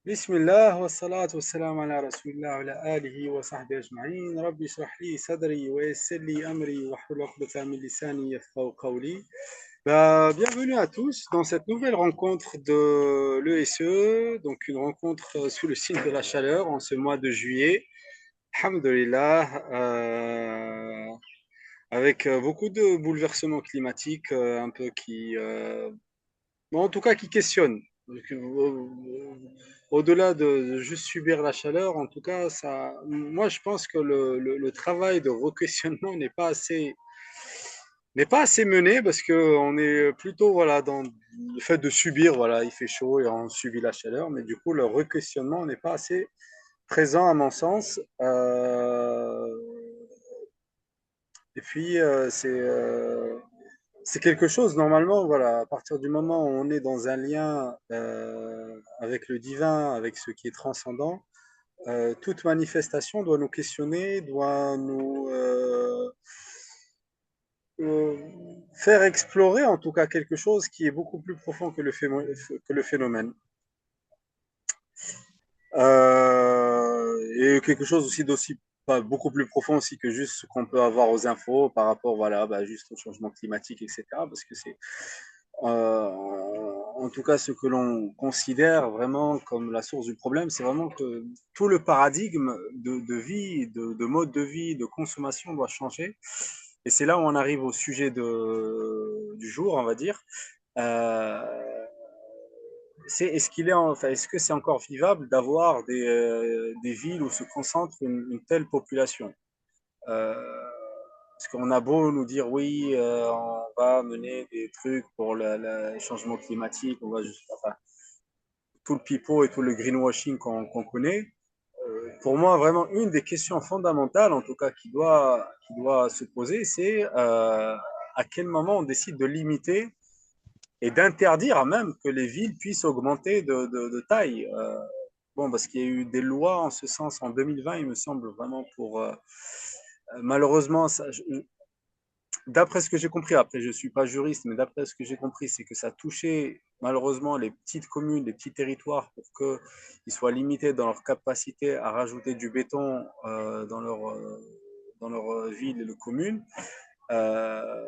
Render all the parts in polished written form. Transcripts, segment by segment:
بسم الله والصلاة والسلام على رسول الله وعلى آله وصحبه أجمعين ربي اشرح لي صدري ويسر لي أمري واحلل عقدة من لساني يفقهوا قولي. Bienvenue à tous dans cette nouvelle rencontre de l'ESE, donc une rencontre sous le signe de la chaleur en ce mois de juillet. Alhamdulillah, avec beaucoup de bouleversements climatiques, un peu bon, en tout cas qui questionnent. Donc, au-delà de juste subir la chaleur, en tout cas, moi je pense que le travail de re-questionnement n'est pas assez mené parce qu'on est plutôt voilà, dans le fait de subir, voilà, il fait chaud et on subit la chaleur, mais du coup le re-questionnement n'est pas assez présent à mon sens. Et puis c'est quelque chose, normalement, voilà, à partir du moment où on est dans un lien avec le divin, avec ce qui est transcendant, toute manifestation doit nous questionner, doit nous euh, faire explorer en tout cas quelque chose qui est beaucoup plus profond que le phénomène. Et quelque chose aussi d'aussi pas beaucoup plus profond aussi que juste ce qu'on peut avoir aux infos par rapport voilà, bah, juste au changement climatique, etc. Parce que c'est en tout cas ce que l'on considère vraiment comme la source du problème, c'est vraiment que tout le paradigme de vie, de mode de vie, de consommation doit changer. Et c'est là où on arrive au sujet du jour, on va dire. Euh, est-ce que c'est encore vivable d'avoir des villes où se concentre une telle population? Euh, Parce qu'on a beau nous dire oui, on va mener des trucs pour le changement climatique, on va juste, enfin, tout le pipeau et tout le greenwashing qu'on connaît. Pour moi, vraiment, une des questions fondamentales, en tout cas, qui doit se poser, c'est à quel moment on décide de limiter et d'interdire même que les villes puissent augmenter de taille. Bon, parce qu'il y a eu des lois en ce sens en 2020, il me semble vraiment pour malheureusement, d'après ce que j'ai compris, après je ne suis pas juriste, mais d'après ce que j'ai compris, c'est que ça touchait malheureusement les petites communes, les petits territoires pour qu'ils soient limités dans leur capacité à rajouter du béton dans leur ville et le commune. Euh,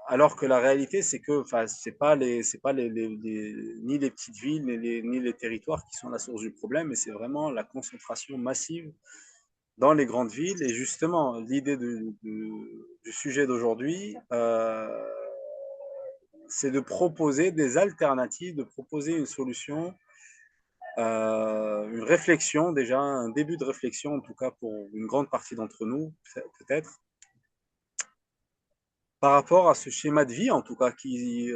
Alors que la réalité, c'est que enfin, c'est pas ni les petites villes ni les territoires qui sont la source du problème, mais c'est vraiment la concentration massive dans les grandes villes. Et justement, l'idée du sujet d'aujourd'hui, c'est de proposer des alternatives, de proposer une solution, une réflexion déjà, un début de réflexion en tout cas pour une grande partie d'entre nous, peut-être, par rapport à ce schéma de vie en tout cas qui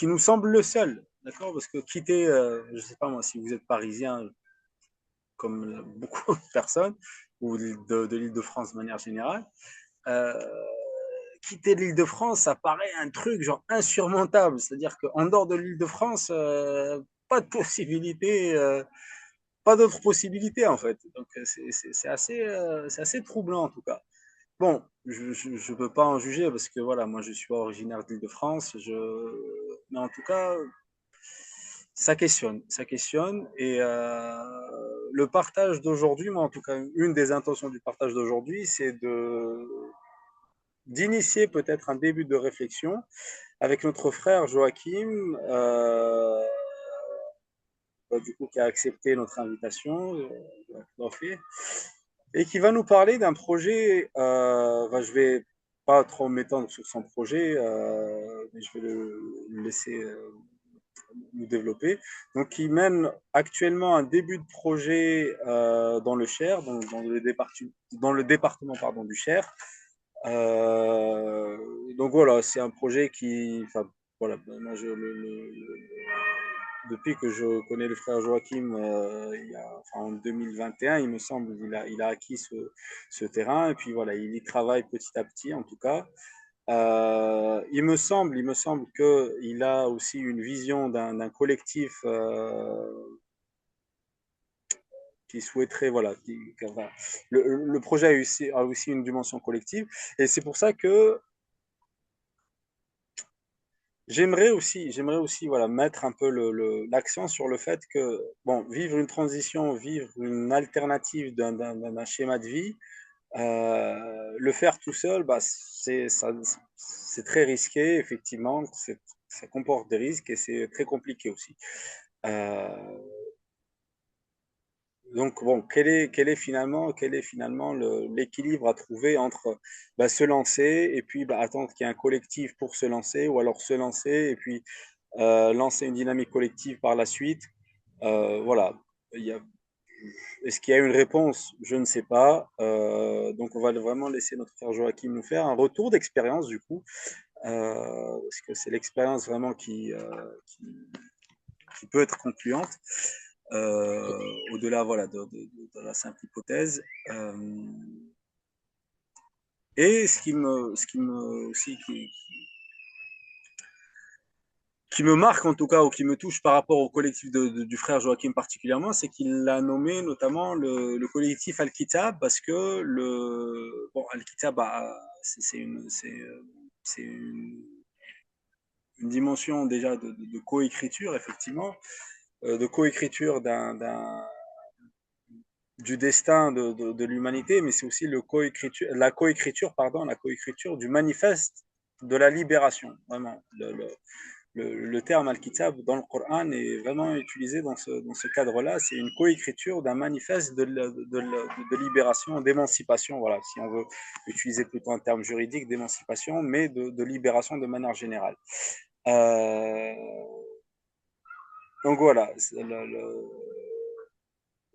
nous semble le seul. D'accord. Parce que quitter, je ne sais pas moi, si vous êtes parisien, comme beaucoup de personnes, ou de l'Île-de-France de manière générale, euh, quitter l'Île-de-France, ça paraît un truc genre insurmontable. C'est-à-dire qu'en dehors de l'Île-de-France, pas de possibilité, pas d'autres possibilités en fait. Donc c'est assez troublant en tout cas. Bon, je ne peux pas en juger parce que voilà, moi je suis originaire d'Île-de-France, mais en tout cas, ça questionne. Et le partage d'aujourd'hui, moi en tout cas, une des intentions du partage d'aujourd'hui, c'est d'initier peut-être un début de réflexion avec notre frère Joachim, du coup, qui a accepté notre invitation, et qui va nous parler d'un projet. Je vais pas trop m'étendre sur son projet, mais je vais le laisser nous développer. Donc, il mène actuellement un début de projet dans le Cher, dans le département pardon, du Cher. Donc voilà, c'est un projet enfin, voilà, moi, depuis que je connais le frère Joachim, enfin, en 2021, il me semble, il a acquis ce terrain et puis voilà, il y travaille petit à petit en tout cas. Il me semble qu'il a aussi une vision d'un collectif qui souhaiterait, voilà, enfin, le projet a aussi, une dimension collective et c'est pour ça que, j'aimerais aussi, voilà, mettre un peu l'accent sur le fait que, bon, vivre une transition, vivre une alternative d'un schéma de vie, le faire tout seul, bah, c'est très risqué, effectivement, ça comporte des risques et c'est très compliqué aussi. Euh, donc bon, quel est finalement l'équilibre à trouver entre bah, se lancer et puis bah, attendre qu'il y ait un collectif pour se lancer, ou alors se lancer et puis lancer une dynamique collective par la suite. Voilà. Il y a, Est-ce qu'il y a une réponse? Je ne sais pas. Donc on va vraiment laisser notre frère Joachim nous faire un retour d'expérience du coup, parce que c'est l'expérience vraiment qui peut être concluante, au-delà voilà, de la simple hypothèse. Et ce qui me aussi qui me marque en tout cas, ou qui me touche par rapport au collectif du frère Joachim particulièrement, c'est qu'il a nommé notamment le collectif Al-Kitab, parce que bon, Al-Kitab, bah, c'est une dimension déjà de coécriture, effectivement, de coécriture du destin de l'humanité, mais c'est aussi la coécriture du manifeste de la libération, vraiment. Le terme Al-Kitab dans le Coran est vraiment utilisé dans ce cadre-là. C'est une coécriture d'un manifeste de libération, d'émancipation, voilà, si on veut utiliser plutôt un terme juridique, d'émancipation, mais de libération de manière générale. Euh, donc voilà,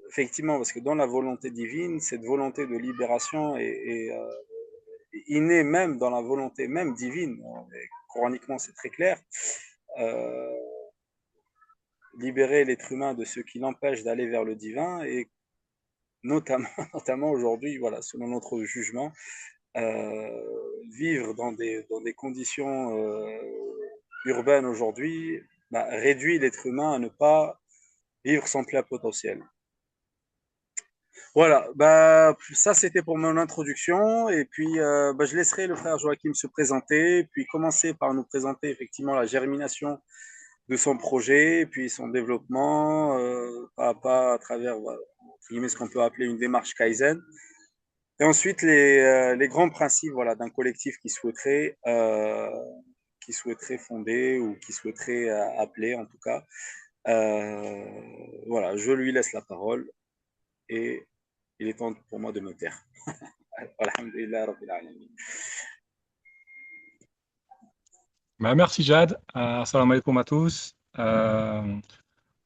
effectivement, parce que dans la volonté divine, cette volonté de libération est innée même dans la volonté même divine. Et coraniquement, c'est très clair. Euh, Libérer l'être humain de ce qui l'empêche d'aller vers le divin, et notamment, notamment aujourd'hui, voilà, selon notre jugement, vivre dans des conditions urbaines aujourd'hui bah, réduit l'être humain à ne pas vivre son plein potentiel. Voilà, bah, ça c'était pour mon introduction, et puis bah, je laisserai le frère Joachim se présenter, puis commencer par nous présenter effectivement la germination de son projet, et puis son développement, pas à pas à travers voilà, entre guillemets, ce qu'on peut appeler une démarche Kaizen. Et ensuite, les grands principes voilà, d'un collectif qui souhaiterait fonder ou qui souhaiterait appeler en tout cas. Euh, voilà, je lui laisse la parole et il est temps pour moi de me taire. Alhamdulillah Rabbil Alamin. Bah, merci Jad. Salam alaikum à tous.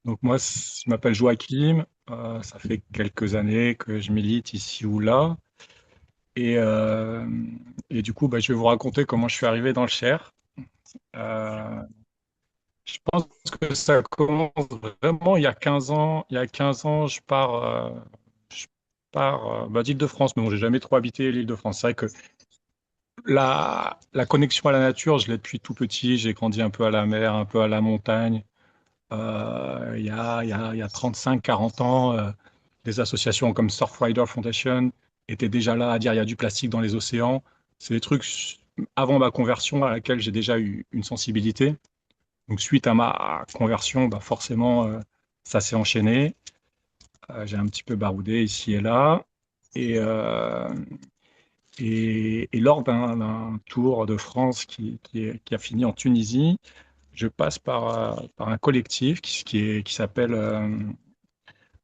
Donc moi, je m'appelle Joachim. Ça fait quelques années que je milite ici ou là. Et, euh, et du coup, bah, je vais vous raconter comment je suis arrivé dans le Cher. Euh, je pense que ça commence vraiment il y a 15 ans. Il y a 15 ans, je pars bah, d'Île-de-France, mais bon, j'ai jamais trop habité l'Île-de-France. C'est vrai que la connexion à la nature, je l'ai depuis tout petit. J'ai grandi un peu à la mer, un peu à la montagne. Il y a 35-40 ans, des associations comme Surfrider Foundation étaient déjà là à dire il y a du plastique dans les océans. C'est des trucs avant ma conversion à laquelle j'ai déjà eu une sensibilité. Donc suite à ma conversion, bah forcément, ça s'est enchaîné. J'ai un petit peu baroudé ici et là. Et, euh, et lors d'un tour de France qui a fini en Tunisie, je passe par un collectif qui s'appelle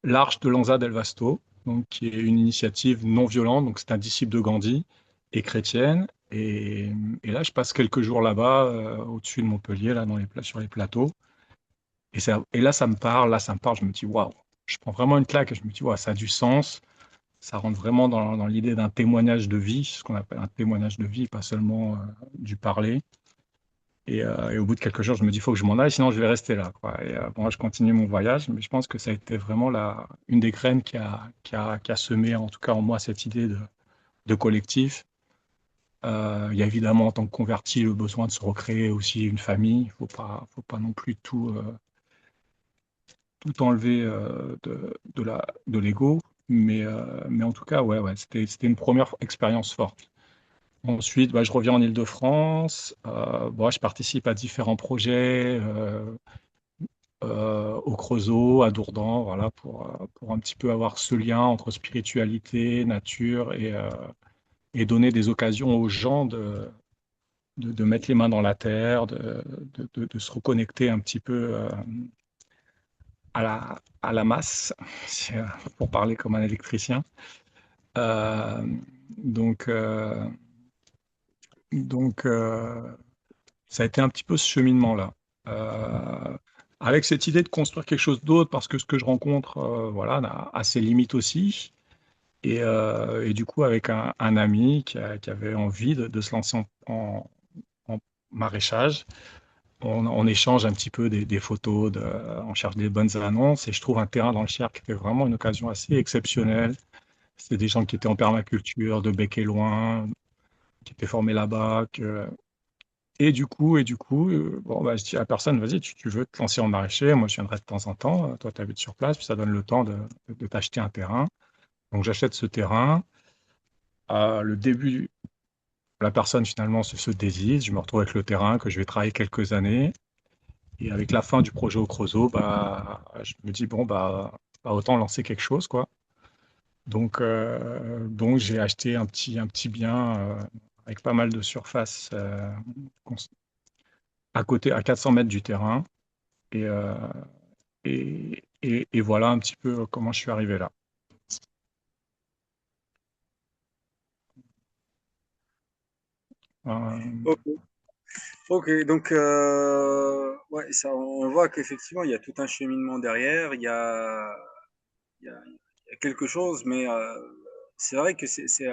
l'Arche de Lanza del Vasto, donc, qui est une initiative non violente. Donc, c'est un disciple de Gandhi et chrétienne. Et là, je passe quelques jours là-bas, au-dessus de Montpellier, là, sur les plateaux. Et là, ça me parle. Là, ça me parle. Je me dis, waouh, je prends vraiment une claque et je me dis, waouh, ça a du sens. Ça rentre vraiment dans l'idée d'un témoignage de vie, ce qu'on appelle un témoignage de vie, pas seulement du parler. Et au bout de quelques jours, je me dis, il faut que je m'en aille, sinon je vais rester là, quoi. Bon, je continue mon voyage, mais je pense que ça a été vraiment une des graines qui a semé, en tout cas en moi, cette idée de collectif. Il y a évidemment, en tant que converti, le besoin de se recréer aussi une famille. Faut pas non plus tout enlever de l'ego. Mais en tout cas, ouais, c'était une première expérience forte. Ensuite, bah, je reviens en Île-de-France. Bon, je participe à différents projets au Creusot, à Dourdan, voilà, pour un petit peu avoir ce lien entre spiritualité, nature et donner des occasions aux gens de mettre les mains dans la terre, de se reconnecter un petit peu à la masse, pour parler comme un électricien. Euh, donc, euh, donc, ça a été un petit peu ce cheminement-là. Euh, avec cette idée de construire quelque chose d'autre, parce que ce que je rencontre, voilà, a ses limites aussi. Et du coup, avec un ami qui avait envie de se lancer en maraîchage, on échange un petit peu des photos, on cherche des bonnes annonces, et je trouve un terrain dans le Cher qui était vraiment une occasion assez exceptionnelle. C'était des gens qui étaient en permaculture, de bec et loin, qui étaient formés là-bas. Et du coup, bon, bah, je dis à la personne, vas-y, tu veux te lancer en maraîcher, moi je viendrai de temps en temps, toi tu habites sur place, puis ça donne le temps de t'acheter un terrain. Donc j'achète ce terrain. Le début, la personne finalement se désiste, je me retrouve avec le terrain que je vais travailler quelques années. Et avec la fin du projet au Creusot, bah, je me dis, bon, bah, autant lancer quelque chose, quoi. Donc j'ai acheté un petit bien avec pas mal de surface à côté, à 400 mètres du terrain. Et, euh, et voilà un petit peu comment je suis arrivé là. Euh, Ok, ok, donc ouais, ça, on voit qu'effectivement, il y a tout un cheminement derrière, il y a quelque chose, mais c'est vrai que c'est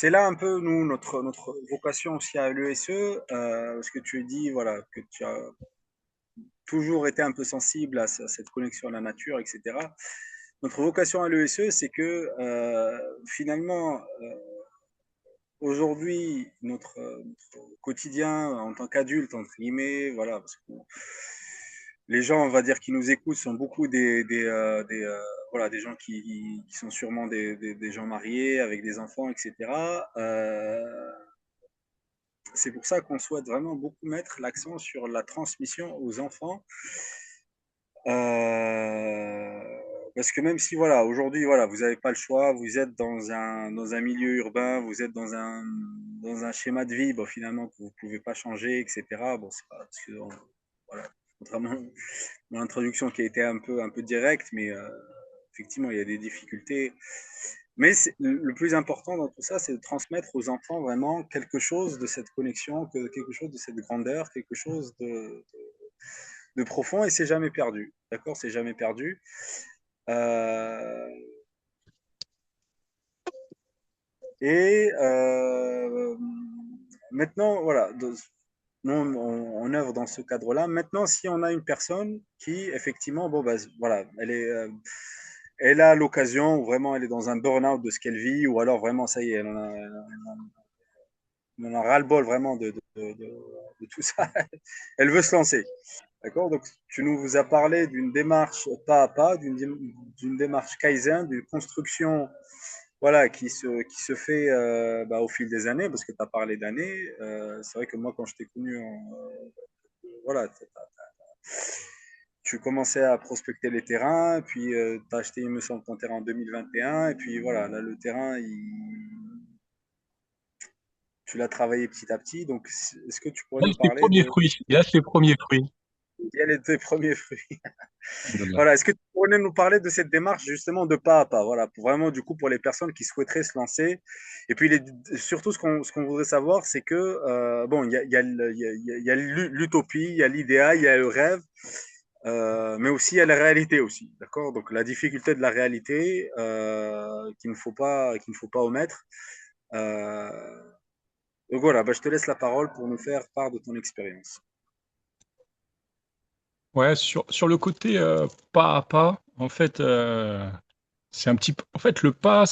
là un peu, nous, notre vocation aussi à l'ESE, parce que tu dis, voilà, que tu as toujours été un peu sensible à cette connexion à la nature, etc. Notre vocation à l'ESE, c'est que finalement, aujourd'hui, notre quotidien en tant qu'adulte, entre guillemets, voilà, parce que les gens, on va dire, qui nous écoutent sont beaucoup voilà, des gens qui sont sûrement des gens mariés avec des enfants, etc. C'est pour ça qu'on souhaite vraiment beaucoup mettre l'accent sur la transmission aux enfants. Parce que même si voilà, aujourd'hui, voilà, vous n'avez pas le choix, vous êtes dans un milieu urbain, vous êtes dans un schéma de vie, bon, finalement, que vous ne pouvez pas changer, etc. Bon, c'est pas parce que, voilà, contrairement à mon introduction qui a été un peu directe, mais effectivement, il y a des difficultés. Mais le plus important dans tout ça, c'est de transmettre aux enfants vraiment quelque chose de cette connexion, quelque chose de cette grandeur, quelque chose de profond, et c'est jamais perdu. D'accord, c'est jamais perdu. Euh, et maintenant, voilà, nous, on œuvre dans ce cadre-là. Maintenant, si on a une personne qui, effectivement, bon, bah, voilà, elle a l'occasion, ou vraiment elle est dans un burn-out de ce qu'elle vit, ou alors vraiment, ça y est, elle en a ras-le-bol vraiment de tout ça. Elle veut se lancer. D'accord. Donc, tu nous as parlé d'une démarche pas à pas, d'une démarche Kaizen, d'une construction voilà, qui se fait bah, au fil des années, parce que tu as parlé d'années. C'est vrai que moi, quand je t'ai connu, voilà, tu commençais à prospecter les terrains, puis tu as acheté, il me semble, ton terrain en 2021, et puis voilà, là, le terrain, tu l'as travaillé petit à petit. Donc, est-ce que tu pourrais il nous lâche les parler premiers de fruits. Il lâche les premiers fruits. quels étaient tes premiers fruits? Alhamdoulilah. Voilà, est-ce que tu pourrais nous parler de cette démarche justement de pas à pas, voilà, pour vraiment du coup pour les personnes qui souhaiteraient se lancer. Et puis surtout ce qu'on voudrait savoir, c'est que bon, il y a l'utopie, il y a l'idéal, il y a le rêve, mais aussi il y a la réalité aussi, d'accord. Donc la difficulté de la réalité qu'il ne faut pas omettre. Euh, donc voilà, bah, je te laisse la parole pour nous faire part de ton expérience. Ouais, sur le côté pas à pas, en fait, c'est un petit peu. En fait, le pas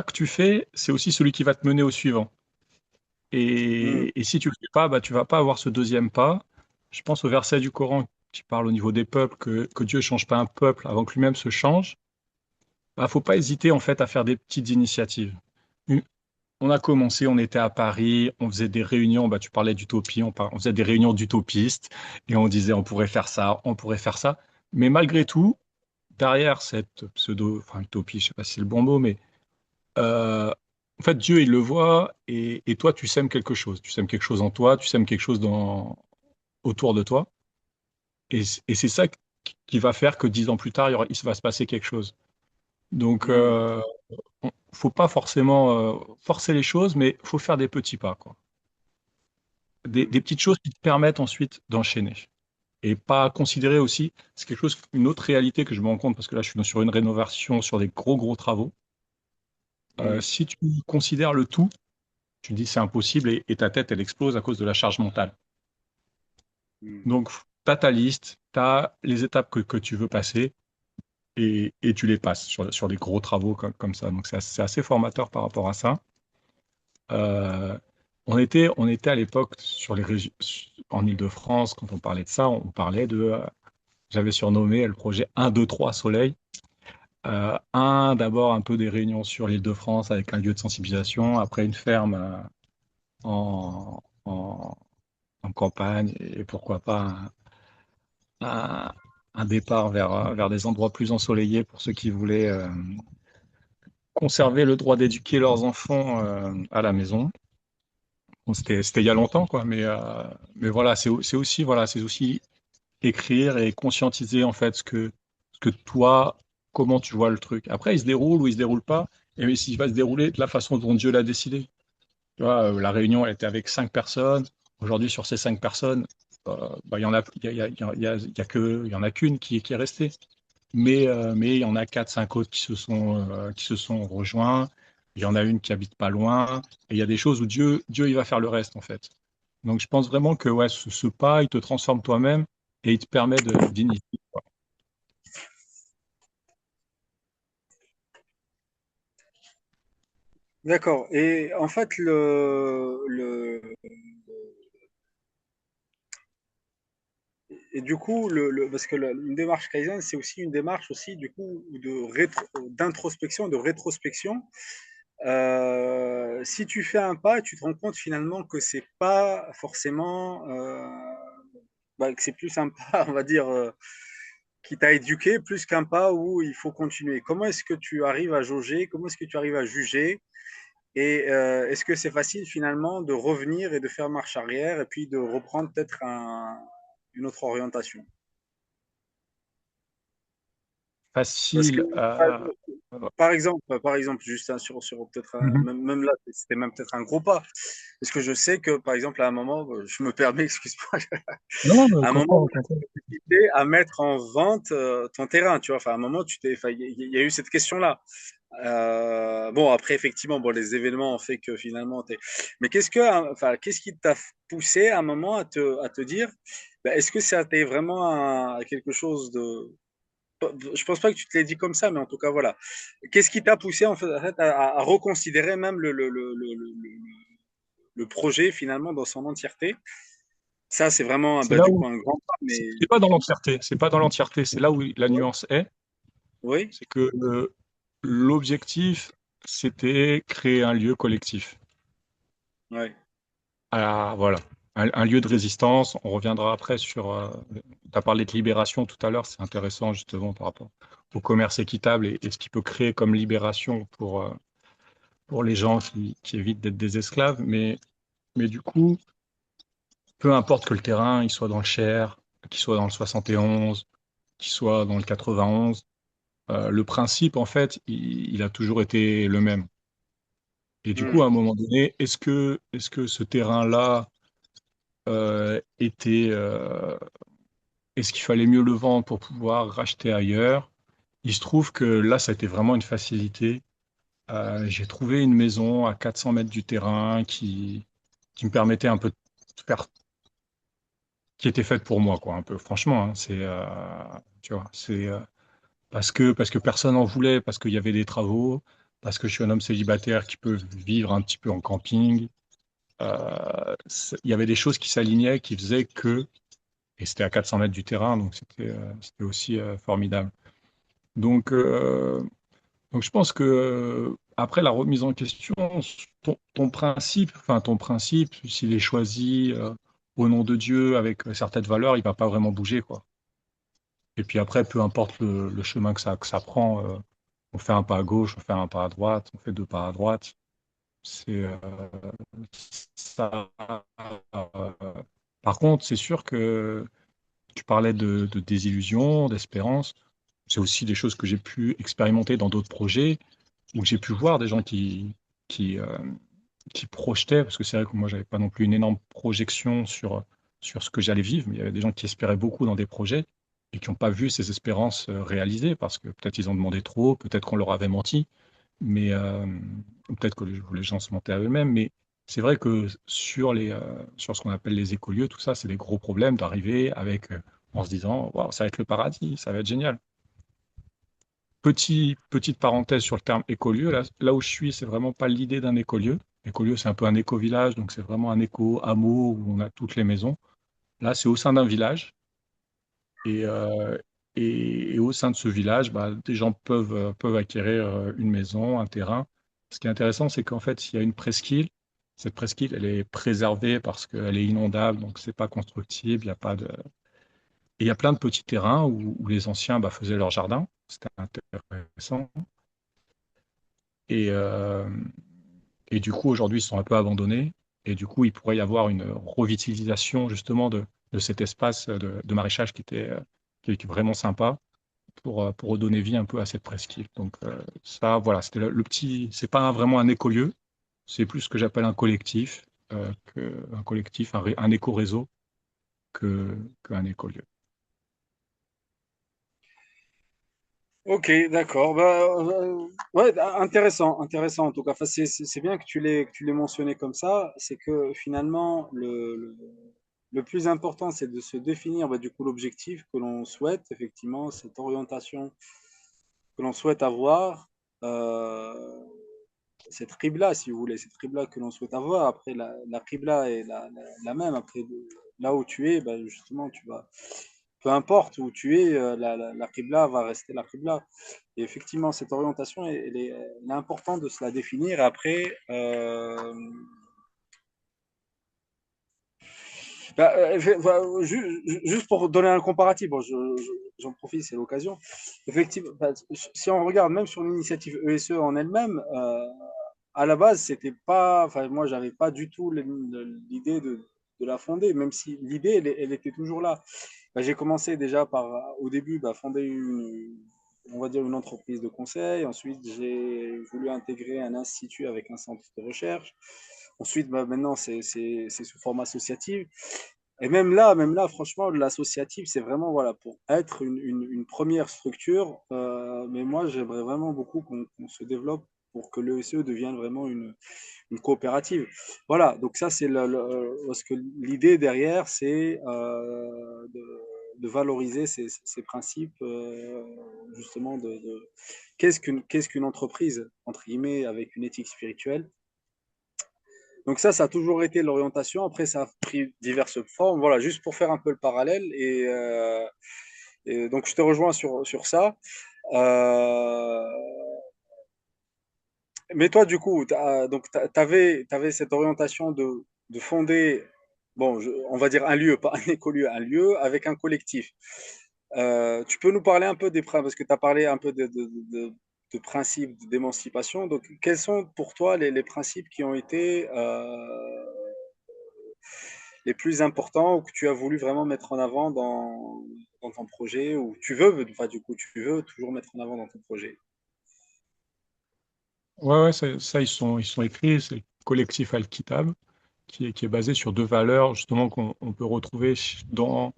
que tu fais, c'est aussi celui qui va te mener au suivant. Hmm. Et si tu le fais pas, bah, tu vas pas avoir ce deuxième pas. Je pense au verset du Coran qui parle au niveau des peuples que Dieu change pas un peuple avant que lui-même se change. Bah, faut pas hésiter en fait à faire des petites initiatives. on a commencé, on était à Paris, on faisait des réunions, bah, tu parlais d'utopie, on faisait des réunions d'utopistes et on disait on pourrait faire ça, on pourrait faire ça. Mais malgré tout, derrière cette pseudo, enfin utopie, je sais pas si c'est le bon mot, mais euh, en fait Dieu il le voit et toi tu sèmes quelque chose. Tu sèmes quelque chose en toi, tu sèmes quelque chose autour de toi. Et c'est ça qui va faire que 10 ans plus tard, il va se passer quelque chose. Donc, Hmm. faut pas forcément forcer les choses, mais faut faire des petits pas, quoi. Hmm. Des petites choses qui te permettent ensuite d'enchaîner. Et pas considérer aussi, c'est quelque chose, une autre réalité que je me rends compte, parce que là, je suis sur une rénovation, sur des gros, gros travaux. Hmm. Si tu considères le tout, tu te dis c'est impossible et ta tête, elle explose à cause de la charge mentale. Hmm. Donc, tu as ta liste, tu as les étapes que tu veux passer et tu les passes sur des gros travaux comme ça. Donc, c'est assez formateur par rapport à ça. Euh, on était à l'époque sur les en Île-de-France, quand on parlait de ça, on parlait j'avais surnommé le projet 1, 2, 3 Soleil. D'abord un peu des réunions sur l'Île-de-France avec un lieu de sensibilisation, après une ferme en, en- en campagne et pourquoi pas un, un départ vers des endroits plus ensoleillés pour ceux qui voulaient conserver le droit d'éduquer leurs enfants à la maison. Bon, c'était il y a longtemps, quoi, mais voilà, c'est aussi, voilà, c'est aussi écrire et conscientiser en fait ce que toi, comment tu vois le truc. Après, il se déroule ou il se déroule pas, et s'il va se dérouler de la façon dont Dieu l'a décidé. Tu vois, la réunion, elle était avec 5 personnes. Aujourd'hui, sur ces 5 personnes, bah, il y en a, il y a que, il y en a qu'une qui est restée. Mais il y en a 4, 5 autres qui se sont rejoints. Il y en a une qui habite pas loin. Et il y a des choses où Dieu, il va faire le reste, en fait. Donc, je pense vraiment que ouais, ce pas, il te transforme toi-même et il te permet d'initier. D'accord. Et en fait, et du coup, parce que une démarche Kaizen, c'est aussi une démarche aussi, du coup, d'introspection, de rétrospection. Si tu fais un pas, tu te rends compte finalement que c'est pas forcément, bah, que c'est plus un pas, on va dire, qui t'a éduqué, plus qu'un pas où il faut continuer. Comment est-ce que tu arrives à jauger? Comment est-ce que tu arrives à juger? Et est-ce que c'est facile finalement de revenir et de faire marche arrière et puis de reprendre peut-être une autre orientation? Parce que, Facile. par exemple, juste sur peut-être, Mhm. même là, c'était même peut-être un gros pas. Parce que je sais que, par exemple, à un moment, je me permets, excuse-moi, Non, mais à un moment, comprends, comprends. hésité à mettre en vente ton terrain, tu vois. Enfin, à un moment, enfin, il y a eu cette question-là. Bon, après, effectivement, bon, les événements ont fait que finalement, mais enfin, qu'est-ce qui t'a poussé à un moment à te dire, bah, est-ce que ça t'est vraiment quelque chose de, je pense pas que tu te l'aies dit comme ça, mais en tout cas, voilà. Qu'est-ce qui t'a poussé en fait, à reconsidérer même le projet finalement dans son entièreté? Ça, c'est vraiment, C'est bah, là du où coup, un grand pas, mais c'est pas dans l'entièreté. C'est pas dans l'entièreté. C'est là où la nuance est. oui, C'est que l'objectif, c'était créer un lieu collectif. ouais. Ah, voilà. Un lieu de résistance. On reviendra après sur. Tu as parlé de libération tout à l'heure. C'est intéressant justement par rapport au commerce équitable et ce qu'il peut créer comme libération pour les gens qui évitent d'être des esclaves. Mais du coup, peu importe que le terrain il soit dans le Cher, qu'il soit dans le 71, qu'il soit dans le 91, le principe, en fait, il a toujours été le même. Et du coup, Hmm. à un moment donné, est-ce que ce terrain-là était, est-ce qu'il fallait mieux le vendre pour pouvoir racheter ailleurs? Il se trouve que là, ça a été vraiment une facilité. J'ai trouvé une maison à 400 mètres du terrain qui me permettait un peu de faire, qui était faite pour moi, quoi, un peu. Franchement, hein, tu vois, parce que personne en voulait, parce qu'il y avait des travaux, parce que je suis un homme célibataire qui peut vivre un petit peu en camping. Il y avait des choses qui s'alignaient, qui faisaient que, et c'était à 400 mètres du terrain, donc c'était aussi formidable. Donc, donc je pense que Après, la remise en question, ton principe, s'il est choisi au nom de Dieu avec certaines valeurs, il va pas vraiment bouger, quoi. Et puis après, peu importe le chemin que ça prend, on fait un pas à gauche, on fait un pas à droite, on fait deux pas à droite. C'est ça. euh, Par contre, c'est sûr que tu parlais de désillusion, d'espérance. C'est aussi des choses que j'ai pu expérimenter dans d'autres projets où j'ai pu voir des gens qui, euh, qui projetaient, parce que c'est vrai que moi, j'avais pas non plus une énorme projection sur ce que j'allais vivre, mais il y avait des gens qui espéraient beaucoup dans des projets et qui n'ont pas vu ces espérances réalisées parce que peut-être ils ont demandé trop, peut-être qu'on leur avait menti, mais ou peut-être que les gens se mentaient à eux-mêmes. Mais c'est vrai que sur ce qu'on appelle les écolieux, tout ça, c'est des gros problèmes d'arriver avec, en se disant, waouh, ça va être le paradis, ça va être génial. Petite parenthèse sur le terme écolieu, là où je suis, c'est vraiment pas l'idée d'un écolieu. Écolieu, c'est un peu un éco-village, donc c'est vraiment un éco-hameau où on a toutes les maisons. Là, c'est au sein d'un village. Et, euh, et au sein de ce village, bah, des gens peuvent acquérir une maison, un terrain. Ce qui est intéressant, c'est qu'en fait, il y a une presqu'île. Cette presqu'île, elle est préservée parce qu'elle est inondable, donc c'est pas constructible. Il y a pas de... Et il y a plein de petits terrains où les anciens bah, faisaient leur jardin. C'était intéressant. Et, euh, et du coup, aujourd'hui, ils sont un peu abandonnés. Et du coup, il pourrait y avoir une revitalisation justement de cet espace de maraîchage qui est vraiment sympa pour redonner vie un peu à cette presqu'île. Donc ça, voilà, c'était le petit. C'est pas vraiment un écolieu, c'est plus ce que j'appelle un collectif, un collectif, un éco-réseau qu'un écolieu. Ok, d'accord. Bah, ouais, intéressant, intéressant en tout cas. Enfin, c'est bien que tu l'aies mentionné comme ça. C'est que finalement, le plus important, c'est de se définir bah, du coup l'objectif que l'on souhaite, effectivement, cette orientation que l'on souhaite avoir, euh, cette qibla, si vous voulez, cette qibla que l'on souhaite avoir. Après, la qibla est la même. Après, là où tu es, bah, justement, tu vas, peu importe où tu es, la qibla va rester la qibla. Et effectivement, cette orientation, elle est importante de se la définir. Après, bah, juste pour donner un comparatif, bon, j'en profite, c'est l'occasion. Effectivement, bah, si on regarde même sur l'initiative ESE en elle-même, à la base, c'était pas, enfin, moi, j'avais pas du tout l'idée de la fonder, même si l'idée, elle était toujours là. Bah, j'ai commencé déjà par, au début, bah, fonder on va dire une entreprise de conseil. Ensuite, j'ai voulu intégrer un institut avec un centre de recherche. Ensuite, bah, maintenant, c'est sous forme associative. Et même là, franchement, l'associatif, c'est vraiment voilà, pour être une première structure. Mais moi, j'aimerais vraiment beaucoup qu'on se développe pour que l'ESE devienne vraiment une coopérative. Voilà, donc ça, c'est parce que l'idée derrière, c'est de valoriser ces principes, justement, qu'est-ce qu'une entreprise, entre guillemets, avec une éthique spirituelle. Donc ça a toujours été l'orientation. Après, ça a pris diverses formes. Voilà, juste pour faire un peu le parallèle. Et donc, je te rejoins sur ça. Euh, mais toi, du coup, donc, t'avais cette orientation de fonder, bon, on va dire un lieu, pas un écolieu, un lieu avec un collectif. Tu peux nous parler un peu des principes, parce que tu as parlé un peu de principes d'émancipation. Donc, quels sont pour toi les principes qui ont été les plus importants ou que tu as voulu vraiment mettre en avant dans ton projet ou tu veux, enfin, du coup, tu veux toujours mettre en avant dans ton projet? Ouais, ils sont écrits. C'est le collectif Al-Kitab, qui est basé sur deux valeurs, justement, qu'on peut retrouver dans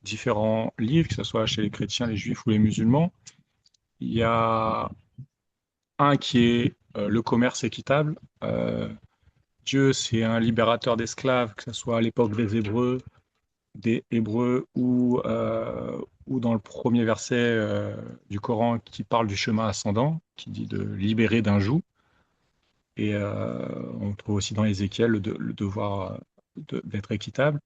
différents livres, que ce soit chez les chrétiens, les juifs ou les musulmans. Il y a un qui est le commerce équitable. Dieu, c'est un libérateur d'esclaves, que ce soit à l'époque des Hébreux ou dans le premier verset du Coran qui parle du chemin ascendant, qui dit de libérer d'un joug. Et on trouve aussi dans Ézéchiel le devoir d'être équitable.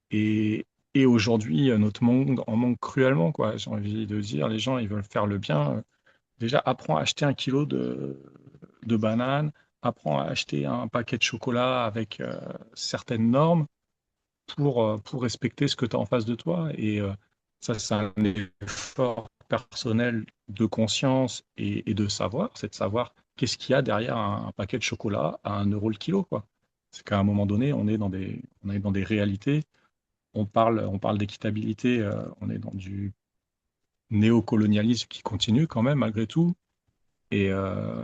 Et, et aujourd'hui, notre monde en manque cruellement, quoi. J'ai envie de dire, les gens, ils veulent faire le bien. Déjà, apprends à acheter un kilo de bananes, apprends à acheter un paquet de chocolat avec certaines normes pour respecter ce que tu as en face de toi. Et ça, c'est un effort personnel de conscience et de savoir, c'est de savoir qu'est-ce qu'il y a derrière un paquet de chocolat à 1 euro le kilo, quoi. C'est qu'à un moment donné, on est dans des réalités. On parle d'équitabilité, on est dans du néocolonialisme qui continue quand même, malgré tout. Et, euh,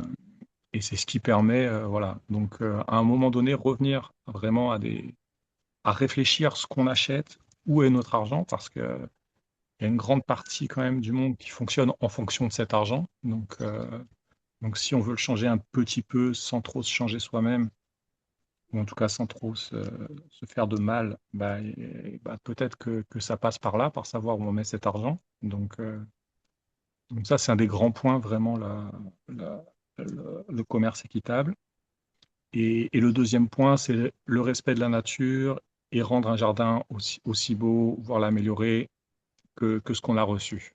et c'est ce qui permet, voilà. Donc, à un moment donné, revenir vraiment à réfléchir ce qu'on achète, où est notre argent, parce que il y a une grande partie quand même du monde qui fonctionne en fonction de cet argent. Donc si on veut le changer un petit peu sans trop se changer soi-même, ou en tout cas sans trop se faire de mal, bah, peut-être que ça passe par là, par savoir où on met cet argent. Donc ça, c'est un des grands points, vraiment, la- le commerce équitable. Et le deuxième point, c'est le respect de la nature et rendre un jardin aussi beau, voire l'améliorer que ce qu'on a reçu.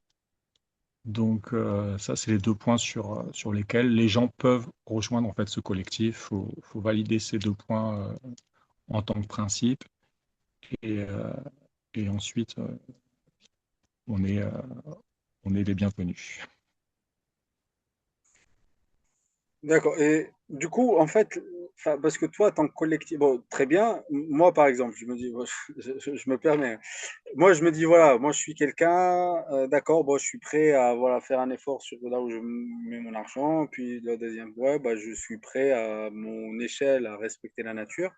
Donc ça, c'est les 2 points sur lesquels les gens peuvent rejoindre en fait ce collectif. Faut valider ces 2 points en tant que principe et, euh, et ensuite on est, euh, on est les bienvenus. D'accord. Et du coup, en fait, enfin, parce que toi, ton collectif, bon, très bien. Moi, par exemple, je me dis, bon, je me permets. Moi, je me dis, voilà, moi, je suis quelqu'un, d'accord, bon, je suis prêt à voilà, faire un effort sur là où je mets mon argent. Puis, le deuxième point, bah, je suis prêt à mon échelle à respecter la nature.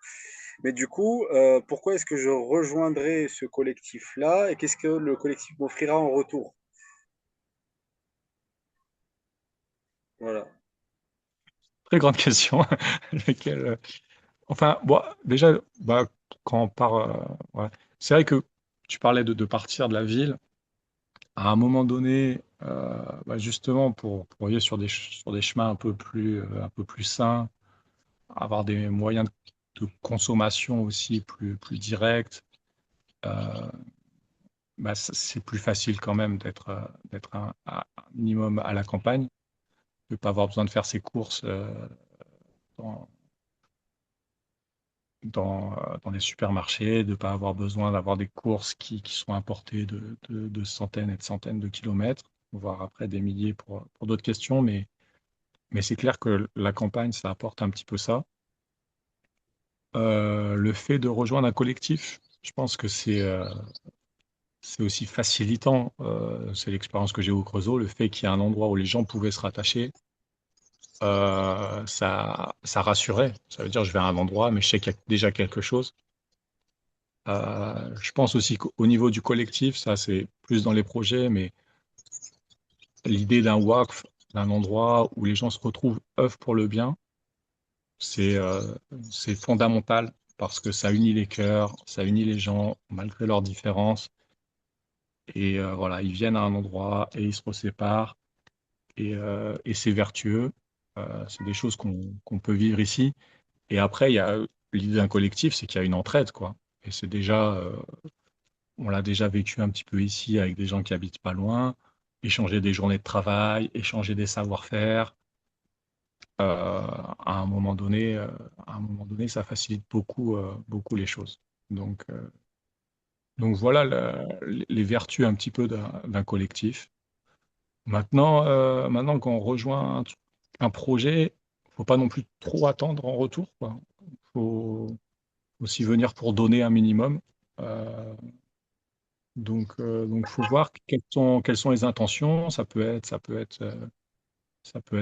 Mais du coup, pourquoi est-ce que je rejoindrai ce collectif-là et qu'est-ce que le collectif m'offrira en retour? Voilà. Très grande question. laquelle, enfin, bon, déjà, bah, quand on part, ouais. C'est vrai que tu parlais de partir de la ville. À un moment donné, bah, justement, pour aller sur des chemins un peu plus sains, avoir des moyens de consommation aussi plus directs, euh, bah, c'est plus facile quand même d'être un minimum à la campagne, de ne pas avoir besoin de faire ses courses dans, dans des supermarchés, de ne pas avoir besoin d'avoir des courses qui sont importées de centaines et de centaines de kilomètres, voire après des milliers pour d'autres questions, mais c'est clair que la campagne, ça apporte un petit peu ça. Le fait de rejoindre un collectif, je pense que c'est aussi facilitant. C'est l'expérience que j'ai au Creusot, le fait qu'il y ait un endroit où les gens pouvaient se rattacher, ça rassurait. Ça veut dire je vais à un endroit, mais je sais qu'il y a déjà quelque chose. Je pense aussi qu'au niveau du collectif, ça c'est plus dans les projets, mais l'idée d'un WACF, d'un endroit où les gens se retrouvent, œuvrent pour le bien, c'est c'est fondamental parce que ça unit les cœurs, ça unit les gens malgré leurs différences. Et voilà, ils viennent à un endroit et ils se séparent et c'est vertueux. C'est des choses qu'on peut vivre ici. Et après, il y a l'idée d'un collectif, c'est qu'il y a une entraide, quoi. Et c'est déjà, on l'a déjà vécu un petit peu ici avec des gens qui habitent pas loin, échanger des journées de travail, échanger des savoir-faire. À un moment donné, à un moment donné, ça facilite beaucoup les choses. Donc, euh, donc voilà les vertus un petit peu d'un collectif. Maintenant qu'on rejoint un projet, faut pas non plus trop attendre en retour, quoi. Faut aussi venir pour donner un minimum. Euh, donc faut voir quelles sont les intentions. Ça peut être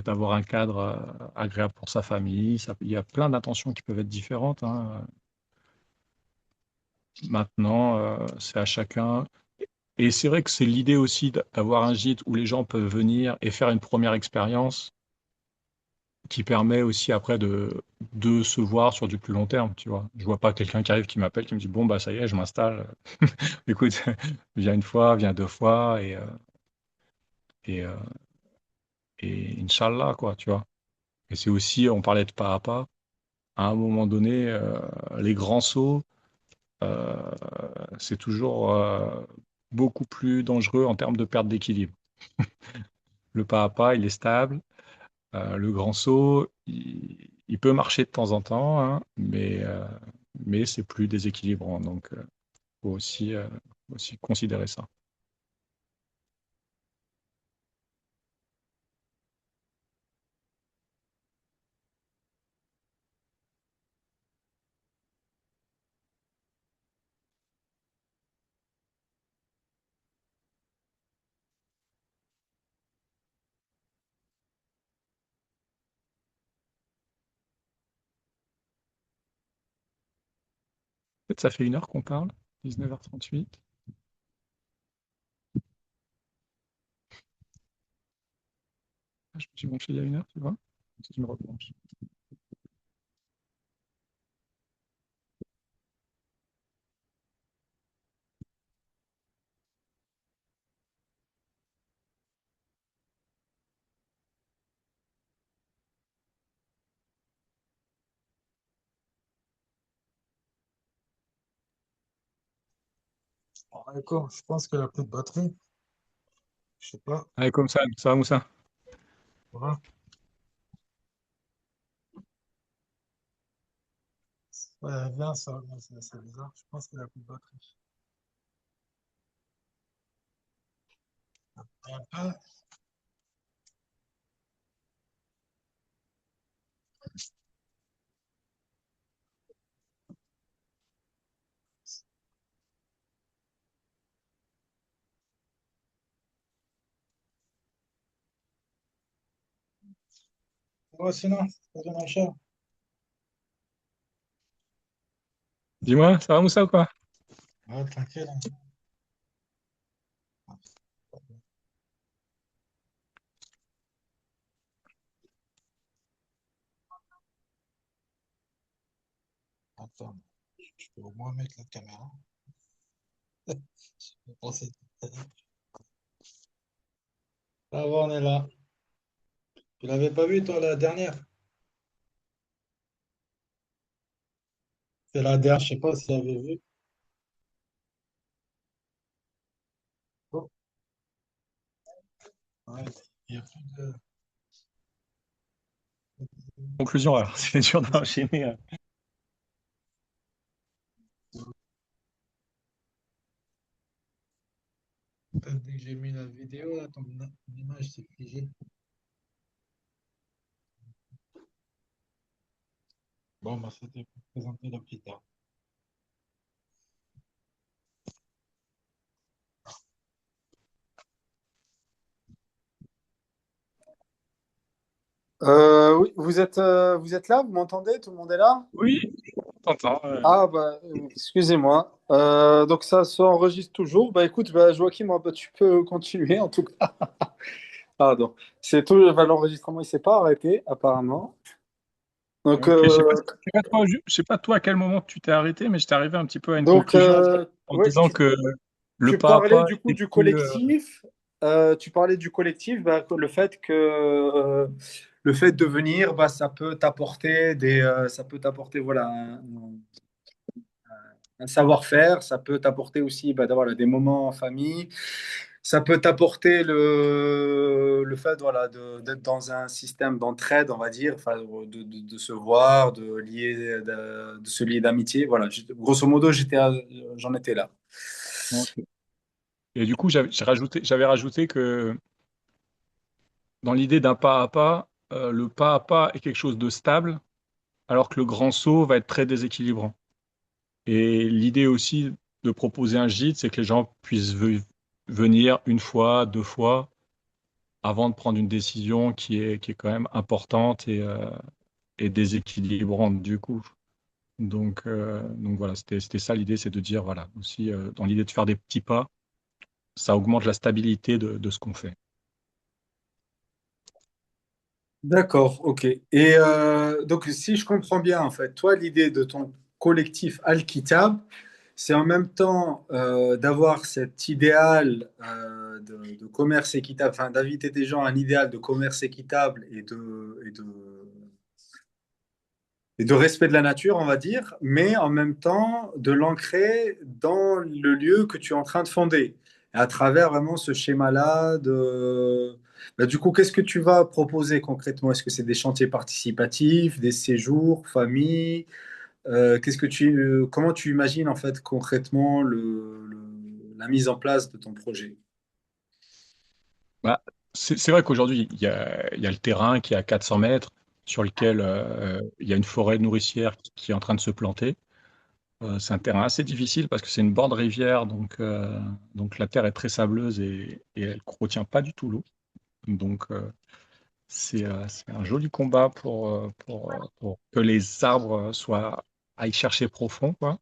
avoir un cadre agréable pour sa famille. Il y a plein d'intentions qui peuvent être différentes, hein. Maintenant, c'est à chacun. Et c'est vrai que c'est l'idée aussi d'avoir un gîte où les gens peuvent venir et faire une première expérience qui permet aussi après de se voir sur du plus long terme, tu vois. Je vois pas quelqu'un qui arrive, qui m'appelle, qui me dit, bon, bah ça y est, je m'installe. Écoute, viens une fois, viens 2 fois et, euh, et Inch'Allah, quoi, tu vois. Et c'est aussi, on parlait de pas à pas, à un moment donné, les grands sauts, euh, c'est toujours beaucoup plus dangereux en termes de perte d'équilibre. Le pas à pas, il est stable. Le grand saut, il peut marcher de temps en temps, hein, mais c'est plus déséquilibrant. Donc, faut aussi considérer ça. Peut-être ça fait 1 heure qu'on parle, 19h38. Ah, je me suis branché il y a 1 heure, tu vois? Si tu me rebranches. Ah, d'accord, je pense qu'elle a plus de batterie. Je sais pas. Allez, comme ça va, Moussa? Voilà. Ouais, elle vient, ça, mais c'est bizarre. Je pense qu'elle a plus de batterie. Et un peu. Ouais, sinon, c'est de mon cher. Dis-moi, ça va, Moussa, ou quoi? Ouais, tranquille, hein. Attends, je peux au moins mettre la caméra. Je vais penser. Ah, bon, on est là. Tu l'avais pas vu, toi, la dernière? C'est la dernière, je sais pas si tu l'avais vu. Oh, ouais, il y a plus de. Conclusion, alors, c'est dur d'enchaîner. Peut-être dès que j'ai mis la vidéo, là, ton image s'est figée. Bon, bah, c'était pour présenter la petite art. Oui, vous êtes là, vous m'entendez? Tout le monde est là? Oui, t'entends. Ah bah excusez-moi. Donc ça s'enregistre toujours. Bah écoute, bah, Joachim, bah, tu peux continuer en tout cas. Pardon. C'est tout. Bah, l'enregistrement il s'est pas arrêté apparemment. Donc Ok, je sais pas toi à quel moment tu t'es arrêté, mais j'étais arrivé un petit peu à une donc conclusion en ouais, disant que le tu pas à parlais pas du coup était du plus. collectif. Tu parlais du collectif, bah, que le fait de venir, bah, ça peut t'apporter voilà un savoir-faire, ça peut t'apporter aussi bah, d'avoir des moments en famille, ça peut t'apporter le fait voilà, d'être dans un système d'entraide, on va dire, enfin, de se voir, de se lier d'amitié. Voilà, grosso modo, j'en étais là. Ok. Et du coup, j'avais rajouté que dans l'idée d'un pas à pas, le pas à pas est quelque chose de stable, alors que le grand saut va être très déséquilibrant. Et l'idée aussi de proposer un gîte, c'est que les gens puissent venir 1 fois, 2 fois, avant de prendre une décision qui est quand même importante et déséquilibrante du coup. Donc voilà, c'était ça l'idée, c'est de dire, voilà, aussi dans l'idée de faire des petits pas, ça augmente la stabilité de ce qu'on fait. D'accord, ok. Et donc, si je comprends bien, en fait, toi, l'idée de ton collectif Al-Kitab, c'est en même temps d'avoir cet idéal de commerce équitable, enfin, d'inviter des gens à un idéal de commerce équitable et de respect de la nature, on va dire, mais en même temps de l'ancrer dans le lieu que tu es en train de fonder, à travers vraiment ce schéma-là Bah, du coup, qu'est-ce que tu vas proposer concrètement? Est-ce que c'est des chantiers participatifs, des séjours, famille? Comment tu imagines en fait concrètement la mise en place de ton projet? Bah, c'est vrai qu'aujourd'hui, il y a le terrain qui est à 400 mètres, sur lequel il y a une forêt nourricière qui est en train de se planter. C'est un terrain assez difficile parce que c'est une bande rivière, donc la terre est très sableuse et elle ne retient pas du tout l'eau. Donc c'est un joli combat pour que les arbres aillent chercher profond, quoi.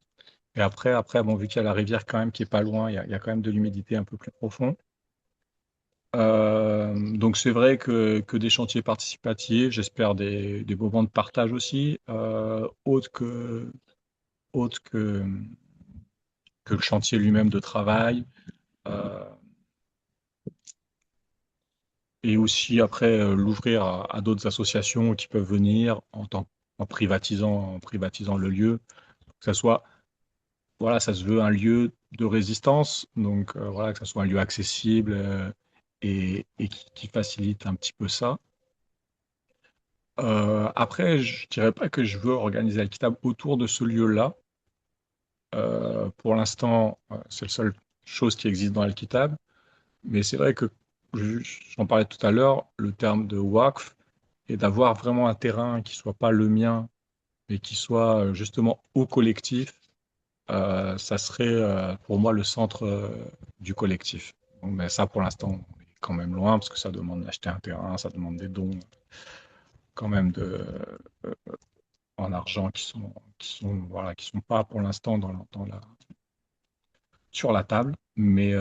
Et après bon, vu qu'il y a la rivière quand même qui est pas loin, il y a quand même de l'humidité un peu plus profond. Donc c'est vrai que des chantiers participatifs, j'espère des moments de partage aussi, autres que le chantier lui-même de travail. euh, et aussi après l'ouvrir à d'autres associations qui peuvent venir en privatisant le lieu, que ça soit, voilà, ça se veut un lieu de résistance, donc voilà, que ça soit un lieu accessible et qui facilite un petit peu ça. Après, je dirais pas que je veux organiser Al-Kitab autour de ce lieu-là. Pour l'instant, c'est la seule chose qui existe dans Al-Kitab. Mais c'est vrai que, j'en parlais tout à l'heure, le terme de Waqf et d'avoir vraiment un terrain qui soit pas le mien, mais qui soit justement au collectif, ça serait pour moi le centre du collectif. Donc, mais ça, pour l'instant, on est quand même loin parce que ça demande d'acheter un terrain, ça demande des dons quand même en argent voilà, qui sont pas pour l'instant sur la table. Mais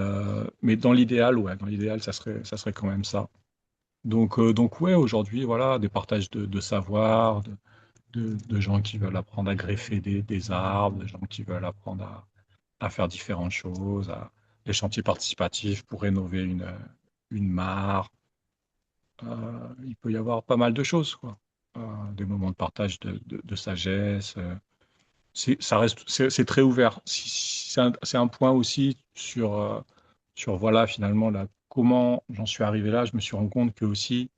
dans l'idéal, ouais, dans l'idéal, ça serait quand même ça. Donc ouais, aujourd'hui, voilà, des partages de savoir, de gens qui veulent apprendre à greffer des arbres, de gens qui veulent apprendre à faire différentes choses, des chantiers participatifs pour rénover une mare. Il peut y avoir pas mal de choses, quoi. Des moments de partage de sagesse. Ça reste, c'est très ouvert. C'est un point aussi sur voilà, finalement, là, comment j'en suis arrivé là. Je me suis rendu compte que aussi,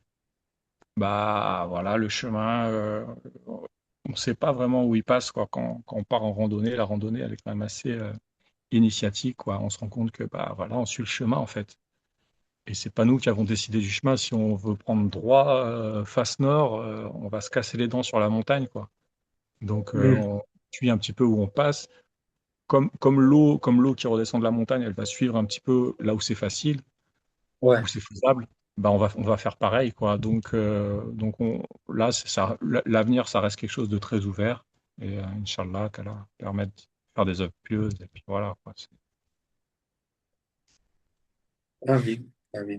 bah voilà, le chemin, on ne sait pas vraiment où il passe, quoi. Quand on part en randonnée, la randonnée, elle est quand même assez initiatique, quoi. On se rend compte que bah voilà, on suit le chemin en fait. Et c'est pas nous qui avons décidé du chemin. Si on veut prendre droit face nord, on va se casser les dents sur la montagne, quoi. Donc Hmm. on suit un petit peu où on passe. Comme l'eau qui redescend de la montagne, elle va suivre un petit peu là où c'est facile, Ouais. où c'est faisable. Bah on va faire pareil, quoi. Là, c'est ça, l'avenir, ça reste quelque chose de très ouvert. Et Inch'Allah, qu'Allah permette de faire des œuvres pieuses. Et puis voilà, quoi. Amin. Amin.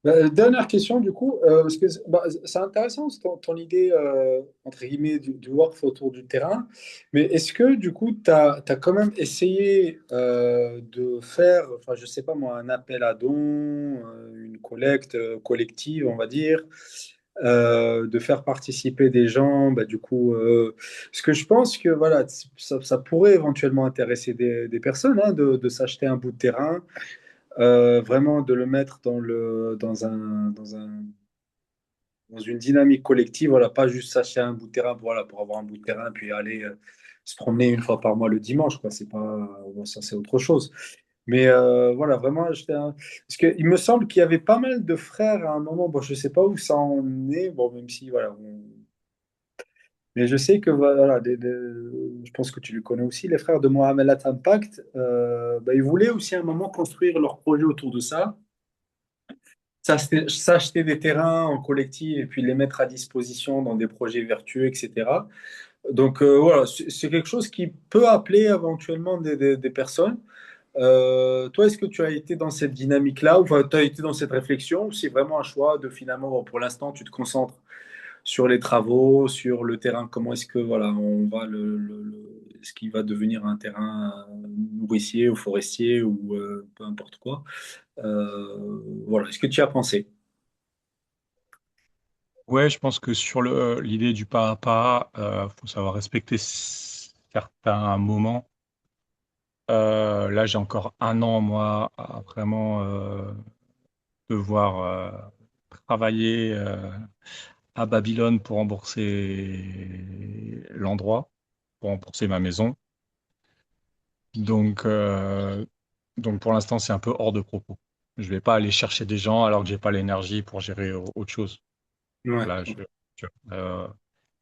Dernière question, du coup, parce que c'est intéressant ton idée, entre guillemets, du work autour du terrain, mais est-ce que, du coup, tu as quand même essayé de faire, enfin, je sais pas moi, un appel à dons, une collecte collective, on va dire, de faire participer des gens, bah, du coup, parce que je pense que voilà, ça pourrait éventuellement intéresser des personnes hein, de s'acheter un bout de terrain vraiment de le mettre dans une dynamique collective, voilà, pas juste s'acheter un bout de terrain voilà, pour avoir un bout de terrain, puis aller se promener une fois par mois le dimanche, quoi. C'est pas, bon, ça, c'est autre chose. Mais voilà, vraiment, parce qu'il me semble qu'il y avait pas mal de frères à un moment, bon, je sais pas où ça en est, bon, même si, voilà, mais je sais que, voilà, je pense que tu les connais aussi, les frères de Mohamed Impact, bah, ils voulaient aussi à un moment construire leur projet autour de ça. S'acheter des terrains en collectif et puis les mettre à disposition dans des projets vertueux, etc. Donc voilà, c'est quelque chose qui peut appeler éventuellement des personnes. Toi, est-ce que tu as été dans cette dynamique-là ou enfin, tu as été dans cette réflexion ou c'est vraiment un choix de finalement, bon, pour l'instant, tu te concentres sur les travaux, sur le terrain, comment est-ce que voilà, on va ce qui va devenir un terrain nourricier ou forestier ou peu importe quoi. Voilà, est-ce que tu y as pensé? Ouais, je pense que sur l'idée du pas à pas, faut savoir respecter certains moments. Là, j'ai encore un an, moi, à vraiment devoir travailler à Babylone pour rembourser l'endroit, pour rembourser ma maison. Donc, euh, donc pour l'instant, c'est un peu hors de propos. Je vais pas aller chercher des gens alors que j'ai pas l'énergie pour gérer autre chose. Ouais. Là,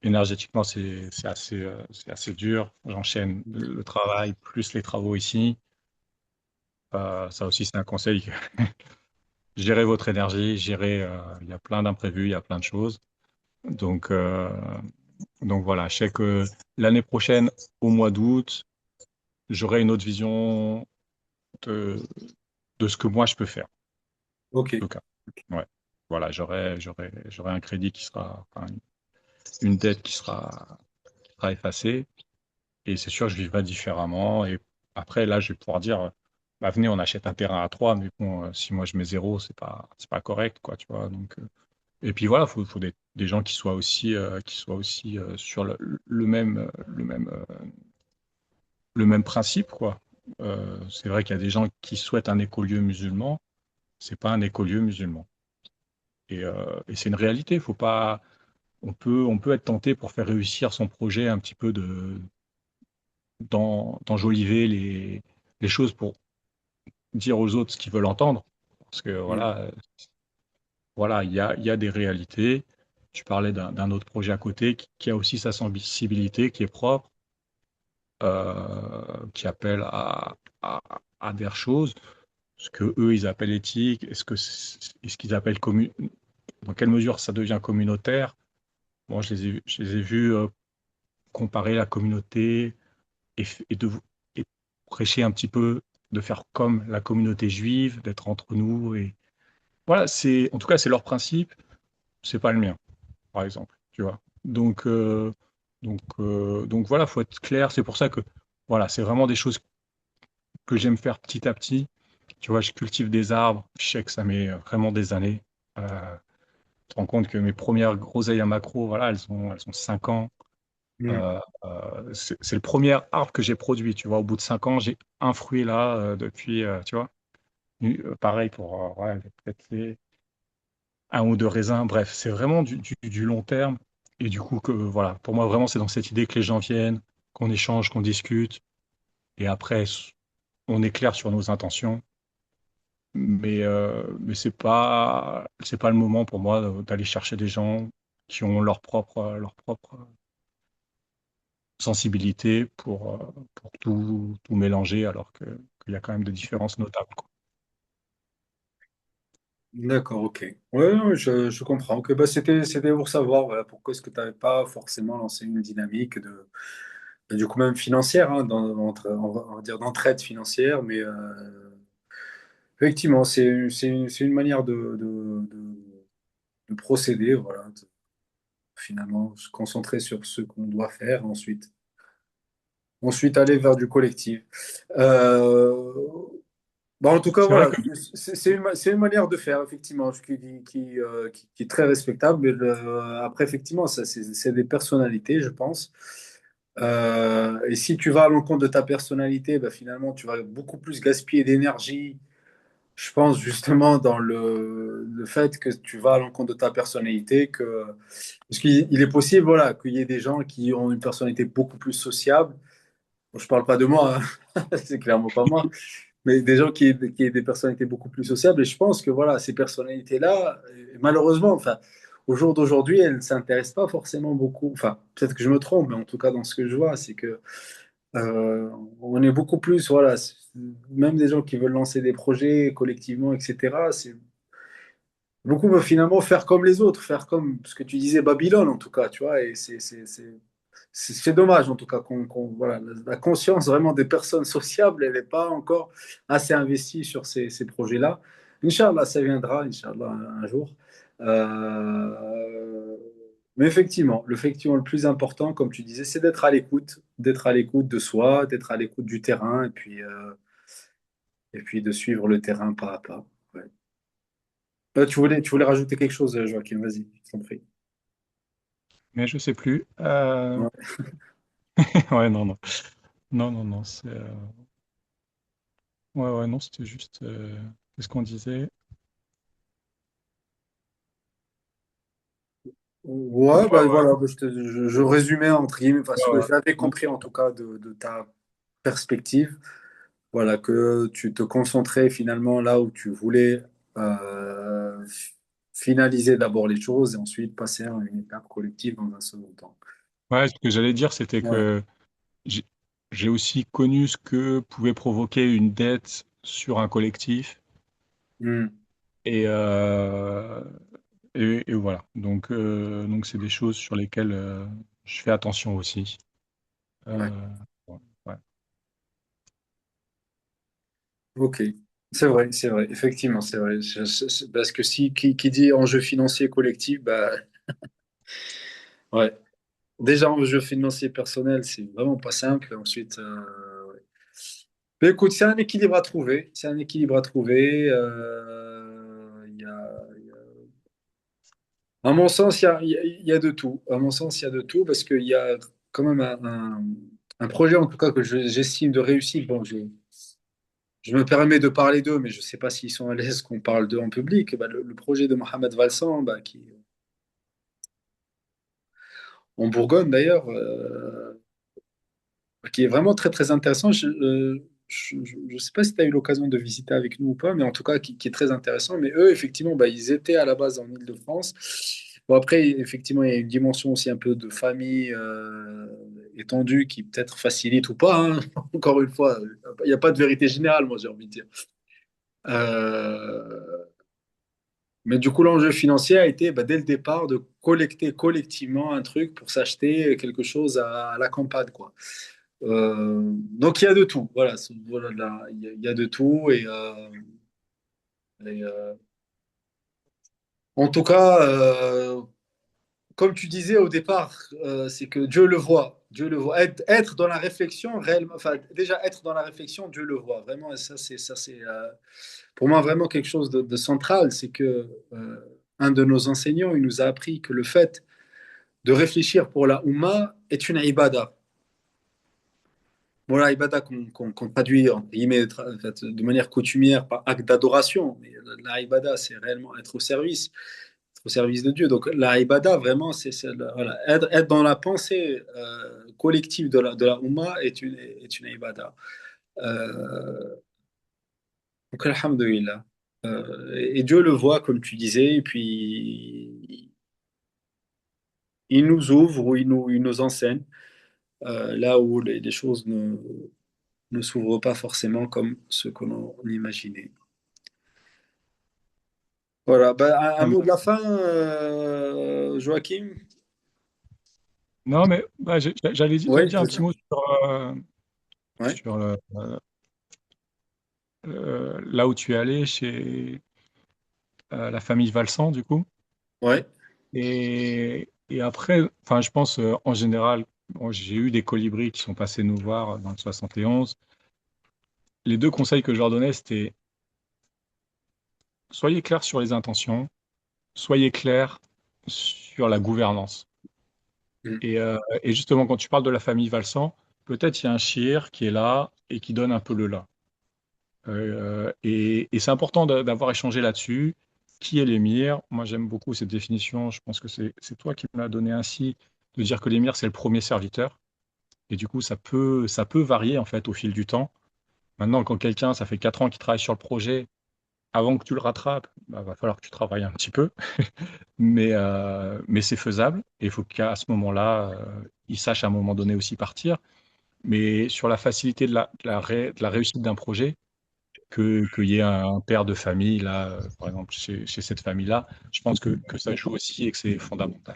énergétiquement, c'est assez dur. J'enchaîne le travail plus les travaux ici. Ça aussi, c'est un conseil. Gérez votre énergie, il y a plein d'imprévus, il y a plein de choses. Donc, euh, donc voilà, je sais que l'année prochaine, au mois d'août, j'aurai une autre vision de, de ce que moi je peux faire. Ok. En tout cas, ouais. Voilà, j'aurai un crédit qui sera, enfin, une dette qui sera effacée. Et c'est sûr, je vivrai différemment. Et après, là, je vais pouvoir dire, bah, venez, on achète un terrain à trois, mais bon, si moi je mets zéro, c'est pas correct, quoi, tu vois. Donc, et puis voilà, faut des gens qui soient aussi sur le même principe, quoi. C'est vrai qu'il y a des gens qui souhaitent un écolieu musulman, c'est pas un écolieu musulman. Et c'est une réalité. Faut pas, on peut être tenté pour faire réussir son projet un petit peu d'enjoliver les choses pour dire aux autres ce qu'ils veulent entendre. Parce que Mm. voilà, il y a des réalités. Tu parlais d'un autre projet à côté qui a aussi sa sensibilité, qui est propre, qui appelle à des choses, ce que eux ils appellent éthique, est-ce qu'ils appellent dans quelle mesure ça devient communautaire. Moi, je les ai vus comparer la communauté et prêcher un petit peu de faire comme la communauté juive, d'être entre nous. Et voilà, en tout cas, c'est leur principe, c'est pas le mien, par exemple, tu vois. Donc voilà, faut être clair. C'est pour ça que, voilà, c'est vraiment des choses que j'aime faire petit à petit. Tu vois, je cultive des arbres, je sais que ça met vraiment des années. Tu te rends compte que mes premières groseilles à macro, voilà, elles ont 5 ans. Mm. C'est le premier arbre que j'ai produit, tu vois. Au bout de 5 ans, j'ai un fruit là depuis, tu vois. Pareil pour ouais, peut-être un ou deux raisins. Bref, c'est vraiment du long terme. Et du coup, voilà, pour moi, vraiment, c'est dans cette idée que les gens viennent, qu'on échange, qu'on discute. Et après, on est clair sur nos intentions. Mais c'est pas le moment pour moi d'aller chercher des gens qui ont leur propre sensibilité pour tout mélanger alors qu'il y a quand même des différences notables, quoi. D'accord, ok. Ouais, ouais, je comprends. Que bah, c'était pour savoir voilà, pourquoi est-ce que tu n'avais pas forcément lancé une dynamique du coup même financière, hein, on va dire d'entraide financière, mais effectivement, c'est une manière de procéder, voilà, finalement, se concentrer sur ce qu'on doit faire, ensuite aller vers du collectif. Euh, Bah, en tout cas, C'est vrai voilà, que c'est une manière de faire, effectivement, qui est très respectable. Mais après, effectivement, ça, c'est des personnalités, je pense. Et si tu vas à l'encontre de ta personnalité, bah, finalement, tu vas beaucoup plus gaspiller d'énergie, je pense, justement, dans le fait que tu vas à l'encontre de ta personnalité. Parce qu'il est possible, voilà, qu'il y ait des gens qui ont une personnalité beaucoup plus sociable. Bon, je parle pas de moi, hein. C'est clairement pas moi, mais des gens qui aient des personnalités beaucoup plus sociables. Et je pense que voilà, ces personnalités-là, malheureusement, enfin, au jour d'aujourd'hui, elles ne s'intéressent pas forcément beaucoup. Enfin, peut-être que je me trompe, mais en tout cas, dans ce que je vois, c'est que euh, on est beaucoup plus, voilà, même des gens qui veulent lancer des projets collectivement, etc. C'est beaucoup finalement faire comme les autres, faire comme ce que tu disais, Babylone en tout cas, tu vois. Et c'est dommage en tout cas voilà, la conscience vraiment des personnes sociables, elle n'est pas encore assez investie sur ces projets-là. Inch'Allah, ça viendra, Inch'Allah, un jour. Mais effectivement, le plus important, comme tu disais, c'est d'être à l'écoute de soi, d'être à l'écoute du terrain, et puis de suivre le terrain pas à pas. Ouais. Tu voulais rajouter quelque chose, Joachim, vas-y, je t'en prie. mais je sais plus. Ouais. Ouais, non, non. Non, non, non. Ouais, ouais, non, c'était juste. Qu'est-ce qu'on disait? Ouais, bah voilà, bah, je résumais entre guillemets, enfin, ce que Ouais, j'avais ouais. compris en tout cas de ta perspective. Voilà, que tu te concentrais finalement là où tu voulais finaliser d'abord les choses et ensuite passer à une étape collective dans un second temps. Ouais, ce que j'allais dire, c'était Ouais. que j'ai j'ai aussi connu ce que pouvait provoquer une dette sur un collectif. Hmm. Et, euh, et voilà. Donc c'est des choses sur lesquelles je fais attention aussi. Ouais. Euh, ouais. Ouais. Ok. C'est vrai, effectivement, c'est vrai. Parce que si qui dit enjeu financier collectif, bah ouais. Déjà enjeu financier personnel, c'est vraiment pas simple. Ensuite, ouais. Mais écoute, c'est un équilibre à trouver. C'est un équilibre à trouver. À mon sens, il y a de tout. À mon sens, il y a de tout parce qu'il y a quand même un projet, en tout cas, que j'estime de réussite. Bon, je me permets de parler d'eux, mais je ne sais pas s'ils sont à l'aise qu'on parle d'eux en public. Bah, le projet de Mohamed Valsan, bah, qui, en Bourgogne d'ailleurs, qui est vraiment très très intéressant. Je ne sais pas si tu as eu l'occasion de visiter avec nous ou pas, mais en tout cas qui est très intéressant. Mais eux, effectivement, bah, ils étaient à la base en Île-de-France. Bon, après, effectivement, il y a une dimension aussi un peu de famille étendue qui peut-être facilite ou pas, hein. Encore une fois, il n'y a pas de vérité générale, moi j'ai envie de dire. Euh, mais du coup, l'enjeu financier a été bah, dès le départ de collecter collectivement un truc pour s'acheter quelque chose à la campagne, quoi. Donc il y a de tout, voilà, voilà là, il y a de tout et en tout cas, comme tu disais au départ, c'est que Dieu le voit, Dieu le voit. Être dans la réflexion réellement, enfin déjà être dans la réflexion, Dieu le voit vraiment. Et ça c'est pour moi vraiment quelque chose de central, c'est que un de nos enseignants, il nous a appris que le fait de réfléchir pour la Ummah est une ibada. Voilà, ibada qu'on traduit entre guillemets, en fait, de manière coutumière par acte d'adoration. Mais la ibada, c'est réellement être au service de Dieu. Donc la ibada, vraiment, voilà, être dans la pensée collective de la Ummah est une ibada. Euh, donc, alhamdulillah. Et Dieu le voit, comme tu disais, et puis il nous ouvre ou il nous enseigne là où les choses ne s'ouvrent pas forcément comme ce que l'on imaginait. Voilà, ben, un Non, mais, mot de la fin, Joachim? non, mais bah, j'allais Oui, dire un petit mot euh, ouais, sur là où tu es allé chez la famille Valsan, du coup. ouais, Et après, enfin, je pense en général, bon, j'ai eu des colibris qui sont passés nous voir dans le 71. Les deux conseils que je leur donnais, c'était soyez clairs sur les intentions, soyez clairs sur la gouvernance. mm, Et justement, quand tu parles de la famille Valsan, peut-être il y a un shir qui est là et qui donne un peu le là. Et c'est important d'avoir échangé là-dessus. Qui est l'émir? Moi, j'aime beaucoup cette définition. Je pense que c'est toi qui me l'as donné ainsi, de dire que l'émir, c'est le premier serviteur. Et du coup, ça peut varier en fait au fil du temps. Maintenant, quand quelqu'un, ça fait 4 ans qu'il travaille sur le projet, avant que tu le rattrapes, bah, va falloir que tu travailles un petit peu. Mais c'est faisable. Et il faut qu'à ce moment-là, il sache à un moment donné aussi partir. Mais sur la facilité de la réussite d'un projet, qu'il y ait un père de famille, là, par exemple, chez cette famille-là, je pense que ça joue aussi et que c'est fondamental.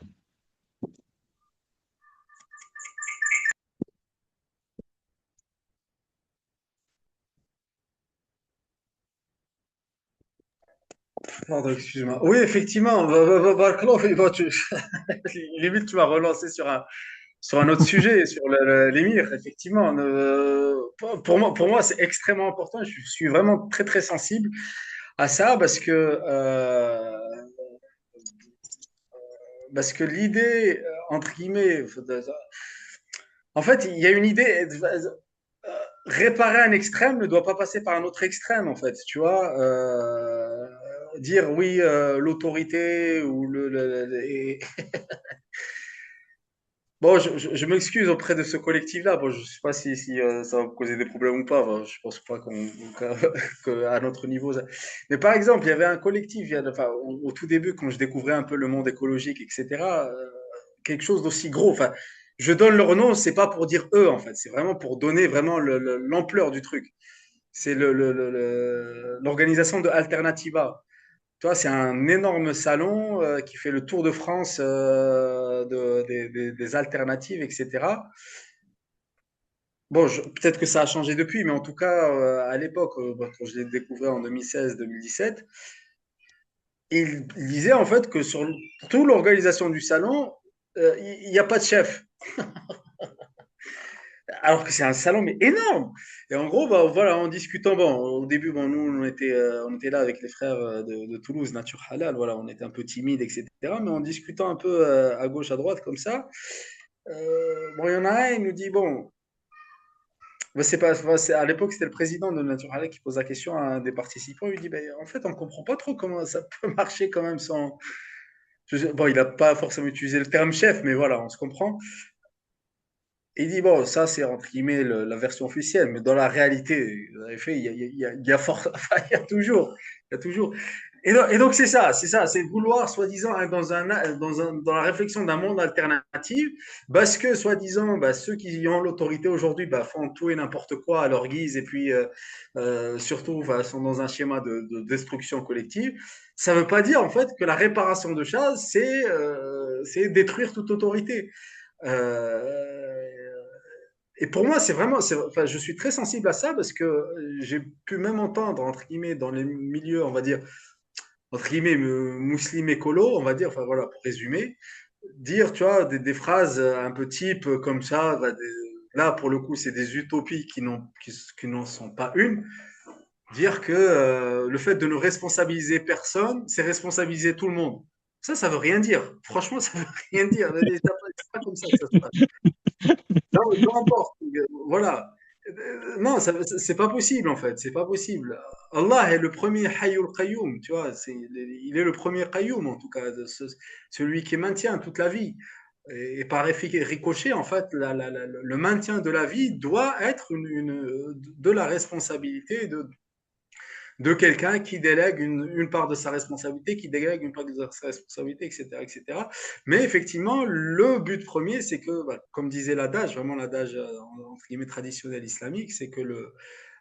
Pardon, excuse-moi. Oui, effectivement, Barakallah, limite, tu m'as relancé sur un autre sujet, sur l'émir, effectivement. Pour moi c'est extrêmement important. Je suis vraiment très, très sensible à ça parce que l'idée, entre guillemets, en fait, il y a une idée, réparer un extrême ne doit pas passer par un autre extrême, en fait, tu vois. dire oui, l'autorité ou bon, je m'excuse auprès de ce collectif-là. Bon, je ne sais pas si ça va me causer des problèmes ou pas. Enfin, je pense pas qu'à notre niveau. Mais par exemple, il y avait un collectif, enfin, au tout début, quand je découvrais un peu le monde écologique, etc., quelque chose d'aussi gros. Enfin, je donne leur nom, c'est pas pour dire eux, en fait. C'est vraiment pour donner vraiment l'ampleur du truc. C'est l'organisation de Alternativa. Tu vois, c'est un énorme salon qui fait le tour de France des alternatives, etc. Bon, peut-être que ça a changé depuis, mais en tout cas, à l'époque, quand je l'ai découvert en 2016-2017, il disait en fait que sur toute l'organisation du salon, il n'y a pas de chef. Alors que c'est un salon, mais énorme. Et en gros, bah, voilà, en discutant, bon, au début, bon, nous, on était là avec les frères de Toulouse, Nature Halal, voilà, on était un peu timides, etc. Mais en discutant un peu à gauche, à droite, comme ça, bon, il y en a un, il nous dit, bon, bah, c'est pas, bah, à l'époque, c'était le président de Nature Halal qui pose la question à un des participants, il lui dit, bah, en fait, on ne comprend pas trop comment ça peut marcher quand même sans... Bon, il n'a pas forcément utilisé le terme chef, mais voilà, on se comprend. Il dit, bon, ça, c'est entre guillemets la version officielle, mais dans la réalité, en effet, il y a enfin, il y a toujours, il y a toujours. Et donc, c'est ça, c'est vouloir, soi-disant, être dans la réflexion d'un monde alternatif, parce que, soi-disant, bah, ceux qui ont l'autorité aujourd'hui bah, font tout et n'importe quoi à leur guise, et puis, surtout, enfin, sont dans un schéma de destruction collective. Ça ne veut pas dire, en fait, que la réparation de choses, c'est détruire toute autorité. Euh, et pour moi, c'est vraiment, enfin, je suis très sensible à ça parce que j'ai pu même entendre, entre guillemets, dans les milieux, on va dire, entre guillemets, musulmans écolo, on va dire, enfin voilà, pour résumer, dire, tu vois, des phrases un peu type comme ça, bah, là, pour le coup, c'est des utopies qui n'en sont pas une. Dire que le fait de ne responsabiliser personne, c'est responsabiliser tout le monde. Ça veut rien dire. Franchement, ça veut rien dire. C'est pas comme ça que ça se passe. Non, mais peu importe. Voilà. Non, c'est pas possible en fait. C'est pas possible. Allah est le premier Hayyul Qayyum, tu vois. Il est le premier Qayyum en tout cas, celui qui maintient toute la vie. Et par effet ricochet, en fait, le maintien de la vie doit être de la responsabilité de quelqu'un qui délègue une part de sa responsabilité, qui délègue une part de sa responsabilité, etc., etc. Mais effectivement, le but premier, c'est que, bah, comme disait l'adage, vraiment l'adage entre guillemets traditionnel islamique, c'est que le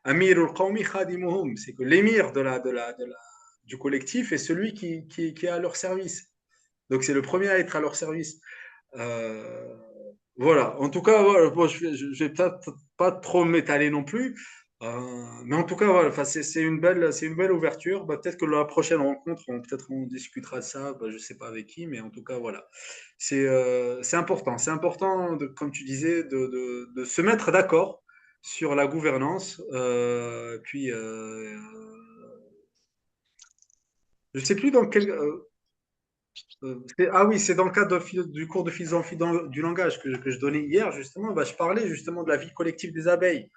Amirul Qawmi Khadimuhum, c'est que l'émir du collectif est celui qui est à leur service. Donc c'est le premier à être à leur service. Euh, voilà, en tout cas, voilà, bon, je vais peut-être pas trop m'étaler non plus, mais en tout cas, voilà, enfin, c'est une belle ouverture. Bah, peut-être que la prochaine rencontre, peut-être on discutera de ça, bah, je sais pas avec qui, mais en tout cas, voilà. C'est important. C'est important, comme tu disais, de se mettre d'accord sur la gouvernance. Puis, je sais plus dans quel, ah oui, c'est dans le cadre du cours de philosophie du langage que je donnais hier, justement. Bah, je parlais justement de la vie collective des abeilles.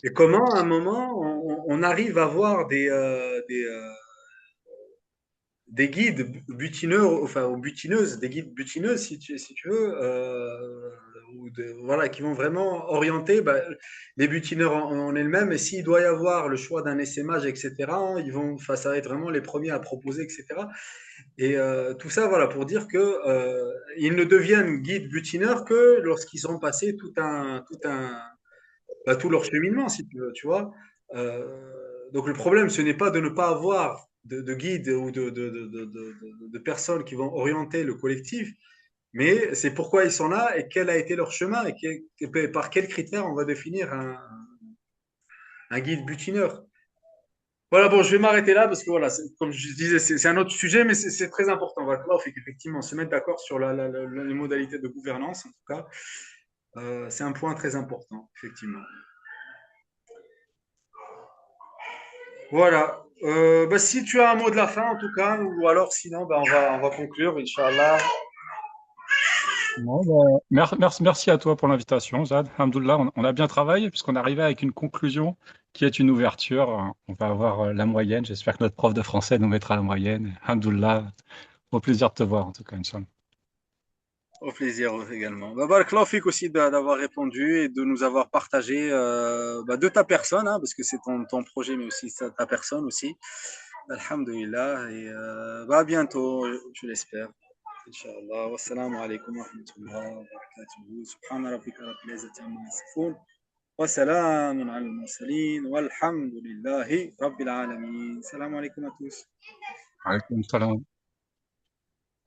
Et comment, à un moment, on arrive à voir des guides butineurs, enfin, ou butineuses, des guides butineuses, si tu veux, voilà, qui vont vraiment orienter bah, les butineurs en elles-mêmes. Et s'il doit y avoir le choix d'un essaimage, etc., ils vont, enfin, ça va être vraiment les premiers à proposer, etc. Et tout ça, voilà, pour dire que ils ne deviennent guides butineurs que lorsqu'ils ont passé tout leur cheminement, si tu veux, tu vois. Donc le problème, ce n'est pas de ne pas avoir de guide ou de personnes qui vont orienter le collectif, mais c'est pourquoi ils sont là et quel a été leur chemin et par quels critères on va définir un guide butineur. Voilà, bon, je vais m'arrêter là parce que voilà, comme je disais, c'est un autre sujet, mais c'est très important. Voilà, là, on fait qu'effectivement se mettre d'accord sur les modalités de gouvernance, en tout cas, c'est un point très important, effectivement. Voilà. Bah, si tu as un mot de la fin, en tout cas, ou alors sinon, bah, on va conclure, Inch'Allah. Non, bah, merci à toi pour l'invitation, Zad. Alhamdoulilah, on a bien travaillé puisqu'on est arrivé avec une conclusion qui est une ouverture. On va avoir la moyenne. J'espère que notre prof de français nous mettra la moyenne. Alhamdoulilah, au plaisir de te voir en tout cas, Inch'Allah. Au plaisir également. Bah, barakallahu fik aussi d'avoir répondu et de nous avoir partagé de ta personne, hein, parce que c'est ton projet, mais aussi ta personne aussi. Alhamdulillah. Et à bientôt, je l'espère. Inch'Allah. Wassalamu alaikum wa rahmatullahi wa barakatuhu. Subhana rabbika rabbil izzati amma yasifun. Wa salamun ala al-mursalin. Walhamdulillahi rabbil alamin. Salam alaikum à tous. Alaykoum salam.